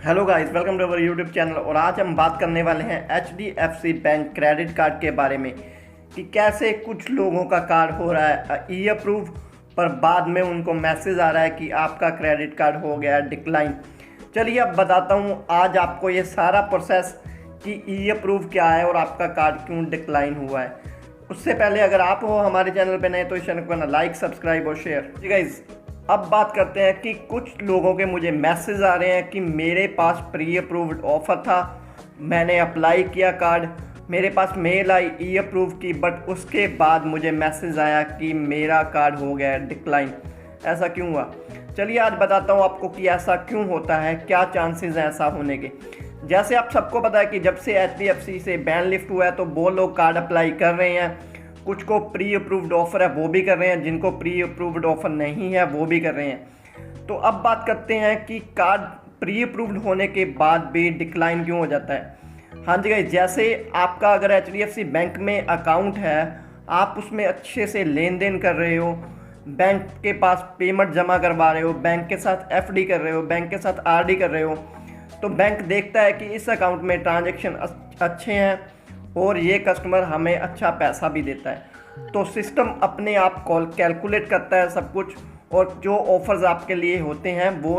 Hello guys, welcome to our YouTube channel. और आज हम बात करने वाले हैं HDFC बैंक क्रेडिट कार्ड के बारे में कि कैसे कुछ लोगों का कार्ड हो रहा है ई अप्रूव, पर बाद में उनको मैसेज आ रहा है कि आपका क्रेडिट कार्ड हो गया डिक्लाइन। चलिए अब बताता हूँ आज आपको ये सारा प्रोसेस कि ई अप्रूव क्या है और आपका कार्ड क्यों डिक्लाइन हुआ है। उससे पहले अगर आप हो हमारे चैनल पे नए तो इस चैनल को करना लाइक, सब्सक्राइब और शेयर। जी गाइस, अब बात करते हैं कि कुछ लोगों के मुझे मैसेज आ रहे हैं कि मेरे पास प्री अप्रूव्ड ऑफ़र था, मैंने अप्लाई किया कार्ड, मेरे पास मेल आई ई अप्रूव की, बट उसके बाद मुझे मैसेज आया कि मेरा कार्ड हो गया डिक्लाइन। ऐसा क्यों हुआ? चलिए आज बताता हूँ आपको कि ऐसा क्यों होता है, क्या चांसेस हैं ऐसा होने के। जैसे आप सबको पता है कि जब से HDFC से बैन लिफ्ट हुआ है तो वो लोग कार्ड अप्लाई कर रहे हैं, कुछ को प्री अप्रूव्ड ऑफ़र है वो भी कर रहे हैं, जिनको प्री अप्रूव्ड ऑफ़र नहीं है वो भी कर रहे हैं। तो अब बात करते हैं कि कार्ड प्री अप्रूव्ड होने के बाद भी डिक्लाइन क्यों हो जाता है। हाँ जी गाइस, जैसे आपका अगर HDFC बैंक में अकाउंट है, आप उसमें अच्छे से लेन देन कर रहे हो, बैंक के पास पेमेंट जमा करवा रहे हो, बैंक के साथ FD कर रहे हो, बैंक के साथ RD कर रहे हो, तो बैंक देखता है कि इस अकाउंट में ट्रांजैक्शन अच्छे हैं और ये कस्टमर हमें अच्छा पैसा भी देता है, तो सिस्टम अपने आप कैलकुलेट करता है सब कुछ, और जो ऑफ़र्स आपके लिए होते हैं वो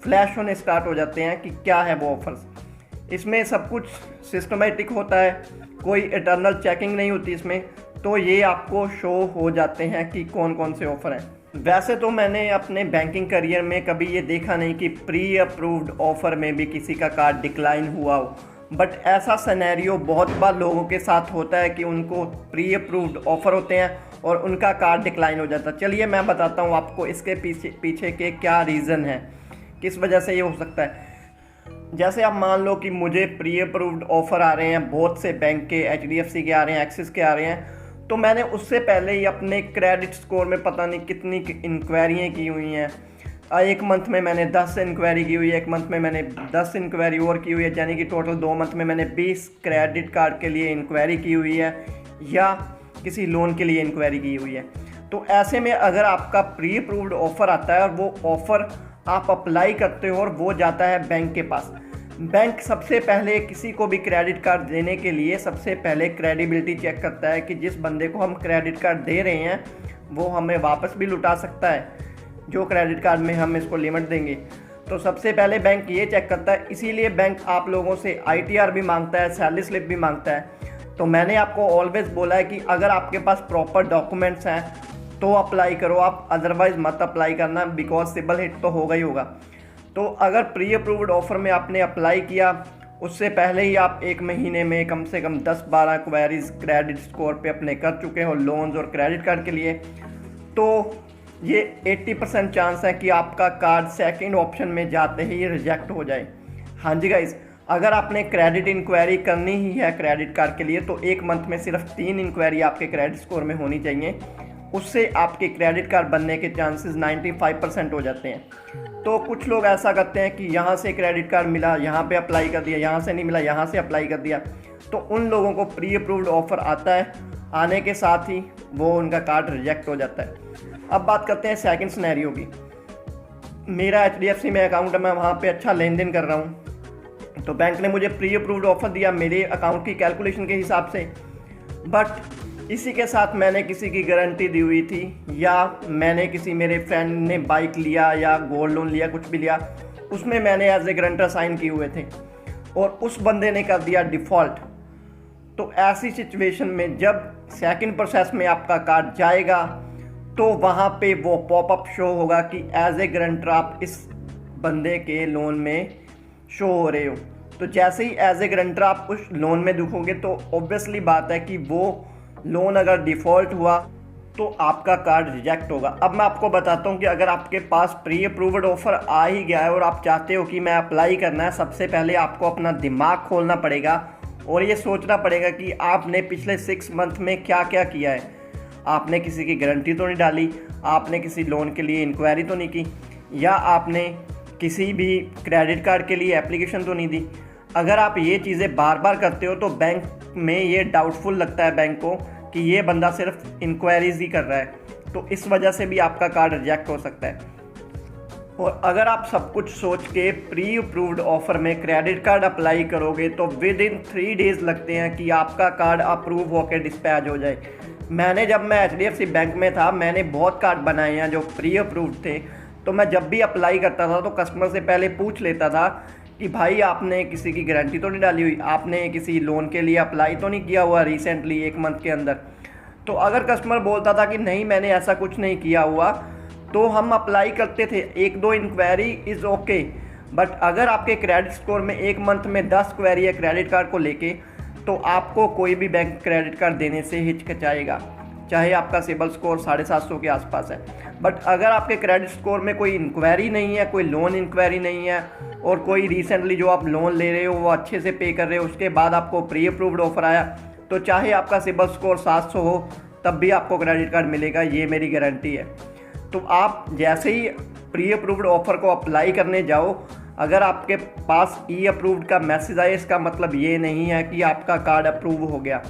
फ्लैश होने स्टार्ट हो जाते हैं कि क्या है वो ऑफ़र्स। इसमें सब कुछ सिस्टमेटिक होता है, कोई इंटरनल चेकिंग नहीं होती इसमें, तो ये आपको शो हो जाते हैं कि कौन कौन से ऑफ़र हैं। वैसे तो मैंने अपने बैंकिंग करियर में कभी ये देखा नहीं कि प्री अप्रूव्ड ऑफ़र में भी किसी का कार्ड डिक्लाइन हुआ हो, बट ऐसा सिनेरियो बहुत बार लोगों के साथ होता है कि उनको प्री अप्रूव्ड ऑफ़र होते हैं और उनका कार्ड डिक्लाइन हो जाता है। चलिए मैं बताता हूँ आपको इसके पीछे के क्या रीज़न है, किस वजह से ये हो सकता है। जैसे आप मान लो कि मुझे प्री अप्रूव्ड ऑफ़र आ रहे हैं, बहुत से बैंक के, HDFC के आ रहे हैं, एक्सिस के आ रहे हैं, तो मैंने उससे पहले ही अपने क्रेडिट स्कोर में पता नहीं कितनी इंक्वायरियाँ की हुई हैं। एक मंथ में मैंने 10 इंक्वायरी की हुई है, एक मंथ में मैंने 10 इंक्वायरी और की हुई है, यानी कि टोटल 2 मंथ में मैंने 20 क्रेडिट कार्ड के लिए इंक्वायरी की हुई है या किसी लोन के लिए इंक्वायरी की हुई है। तो ऐसे में अगर आपका प्री अप्रूव्ड ऑफ़र आता है और वो ऑफ़र आप अप्लाई करते हो और वो जाता है बैंक के पास, बैंक सबसे पहले किसी को भी क्रेडिट कार्ड देने के लिए सबसे पहले क्रेडिबिलिटी चेक करता है कि जिस बंदे को हम क्रेडिट कार्ड दे रहे हैं वो हमें वापस भी लुटा सकता है, जो क्रेडिट कार्ड में हम इसको लिमिट देंगे। तो सबसे पहले बैंक ये चेक करता है, इसीलिए बैंक आप लोगों से ITR भी मांगता है, सैलरी स्लिप भी मांगता है। तो मैंने आपको ऑलवेज बोला है कि अगर आपके पास प्रॉपर डॉक्यूमेंट्स हैं तो अप्लाई करो आप, अदरवाइज़ मत अप्लाई करना, बिकॉज सिबिल हिट तो होगा ही होगा। तो अगर प्री अप्रूव्ड ऑफ़र में आपने अप्लाई किया, उससे पहले ही आप 1 महीने में कम से कम 10-12 क्वेरीज क्रेडिट स्कोर पे अपने कर चुके हो लोन्स और क्रेडिट कार्ड के लिए, तो ये 80% चांस है कि आपका कार्ड सेकंड ऑप्शन में जाते ही रिजेक्ट हो जाए। हाँ जी गाइस, अगर आपने क्रेडिट इंक्वायरी करनी ही है क्रेडिट कार्ड के लिए तो 1 मंथ में सिर्फ 3 इंक्वायरी आपके क्रेडिट स्कोर में होनी चाहिए, उससे आपके क्रेडिट कार्ड बनने के चांसेस 95% हो जाते हैं। तो कुछ लोग ऐसा करते हैं कि यहाँ से क्रेडिट कार्ड मिला, यहाँ पे अप्लाई कर दिया, यहाँ से नहीं मिला, यहाँ से अप्लाई कर दिया, तो उन लोगों को प्री अप्रूव्ड ऑफ़र आता है, आने के साथ ही वो उनका कार्ड रिजेक्ट हो जाता है। अब बात करते हैं सेकंड सिनेरियो की। मेरा HDFC में अकाउंट है, मैं वहाँ पे अच्छा लेन देन कर रहा हूँ, तो बैंक ने मुझे प्री अप्रूव्ड ऑफ़र दिया मेरे अकाउंट की कैलकुलेशन के हिसाब से, बट इसी के साथ मैंने किसी की गारंटी दी हुई थी, या मैंने किसी मेरे फ्रेंड ने बाइक लिया या गोल्ड लोन लिया, कुछ भी लिया, उसमें मैंने एज ए गारंटर साइन किए हुए थे और उस बंदे ने कर दिया डिफ़ॉल्ट। तो ऐसी सिचुएशन में जब सेकंड प्रोसेस में आपका कार्ड जाएगा तो वहाँ पे वो पॉपअप शो होगा कि एज ए गारंटर आप इस बंदे के लोन में शो हो रहे हो। तो जैसे ही एज ए गारंटर आप उस लोन में दिखोगे तो ऑब्वियसली बात है कि वो लोन अगर डिफ़ॉल्ट हुआ तो आपका कार्ड रिजेक्ट होगा। अब मैं आपको बताता हूँ कि अगर आपके पास प्री अप्रूव्ड ऑफ़र आ ही गया है और आप चाहते हो कि मैं अप्लाई करना है, सबसे पहले आपको अपना दिमाग खोलना पड़ेगा और ये सोचना पड़ेगा कि आपने पिछले 6 मंथ में क्या क्या किया है। आपने किसी की गारंटी तो नहीं डाली, आपने किसी लोन के लिए इंक्वायरी तो नहीं की, या आपने किसी भी क्रेडिट कार्ड के लिए एप्लीकेशन तो नहीं दी। अगर आप ये चीज़ें बार बार करते हो तो बैंक में ये डाउटफुल लगता है बैंक को कि ये बंदा सिर्फ इंक्वायरीज ही कर रहा है, तो इस वजह से भी आपका कार्ड रिजेक्ट हो सकता है। और अगर आप सब कुछ सोच के प्री अप्रूव्ड ऑफर में क्रेडिट कार्ड अप्लाई करोगे तो विद इन 3 डेज़ लगते हैं कि आपका कार्ड अप्रूव होकर डिस्पैच हो जाए। जब मैं HDFC बैंक में था, मैंने बहुत कार्ड बनाए हैं जो प्री अप्रूव्ड थे। तो मैं जब भी अप्लाई करता था तो कस्टमर से पहले पूछ लेता था कि भाई आपने किसी की गारंटी तो नहीं डाली हुई, आपने किसी लोन के लिए अप्लाई तो नहीं किया हुआ रिसेंटली 1 मंथ के अंदर। तो अगर कस्टमर बोलता था कि नहीं मैंने ऐसा कुछ नहीं किया हुआ, तो हम अप्लाई करते थे। 1-2 इंक्वायरी इज़ ओके, बट अगर आपके क्रेडिट स्कोर में 1 मंथ में 10 क्वेरी है क्रेडिट कार्ड को लेके, तो आपको कोई भी बैंक क्रेडिट कार्ड देने से हिचकिचाएगा, चाहे आपका सिबिल स्कोर 750 के आसपास है। बट अगर आपके क्रेडिट स्कोर में कोई इंक्वायरी नहीं है, कोई लोन इंक्वायरी नहीं है, और कोई रिसेंटली जो आप लोन ले रहे हो वो अच्छे से पे कर रहे हो, उसके बाद आपको प्री अप्रूव्ड ऑफर आया, तो चाहे आपका सिबिल स्कोर 700 हो तब भी आपको क्रेडिट कार्ड मिलेगा, ये मेरी गारंटी है। तो आप जैसे ही प्री अप्रूव्ड ऑफर को अप्लाई करने जाओ, अगर आपके पास ई अप्रूव्ड का मैसेज आए, इसका मतलब ये नहीं है कि आपका कार्ड अप्रूव हो गया।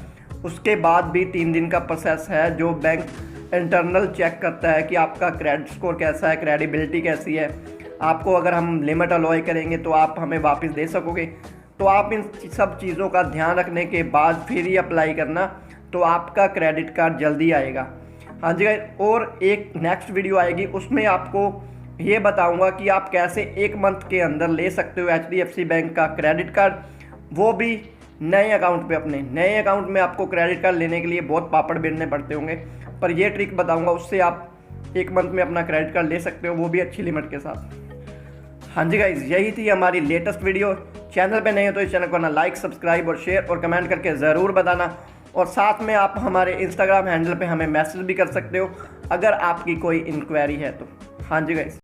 उसके बाद भी 3 दिन का प्रोसेस है जो बैंक इंटरनल चेक करता है कि आपका क्रेडिट स्कोर कैसा है, क्रेडिबिलिटी कैसी है। आपको अगर हम लिमिट अलॉय करेंगे तो आप हमें वापस दे सकोगे। तो आप इन सब चीज़ों का ध्यान रखने के बाद फिर ही अप्लाई करना, तो आपका क्रेडिट कार्ड जल्दी आएगा। हाँ जी, और एक नेक्स्ट वीडियो आएगी, उसमें आपको ये बताऊंगा कि आप कैसे 1 मंथ के अंदर ले सकते हो HDFC बैंक का क्रेडिट कार्ड, वो भी नए अकाउंट पे। अपने नए अकाउंट में आपको क्रेडिट कार्ड लेने के लिए बहुत पापड़ बेलने पड़ते होंगे, पर ये ट्रिक बताऊंगा, उससे आप 1 मंथ में अपना क्रेडिट कार्ड ले सकते हो, वो भी अच्छी लिमिट के साथ। हाँ जी गाइज, यही थी हमारी लेटेस्ट वीडियो। चैनल पे नहीं हो तो इस चैनल को ना लाइक, सब्सक्राइब और शेयर और कमेंट करके ज़रूर बताना। और साथ में आप हमारे इंस्टाग्राम हैंडल पे हमें मैसेज भी कर सकते हो अगर आपकी कोई इंक्वायरी है तो। हाँ जी गाइज।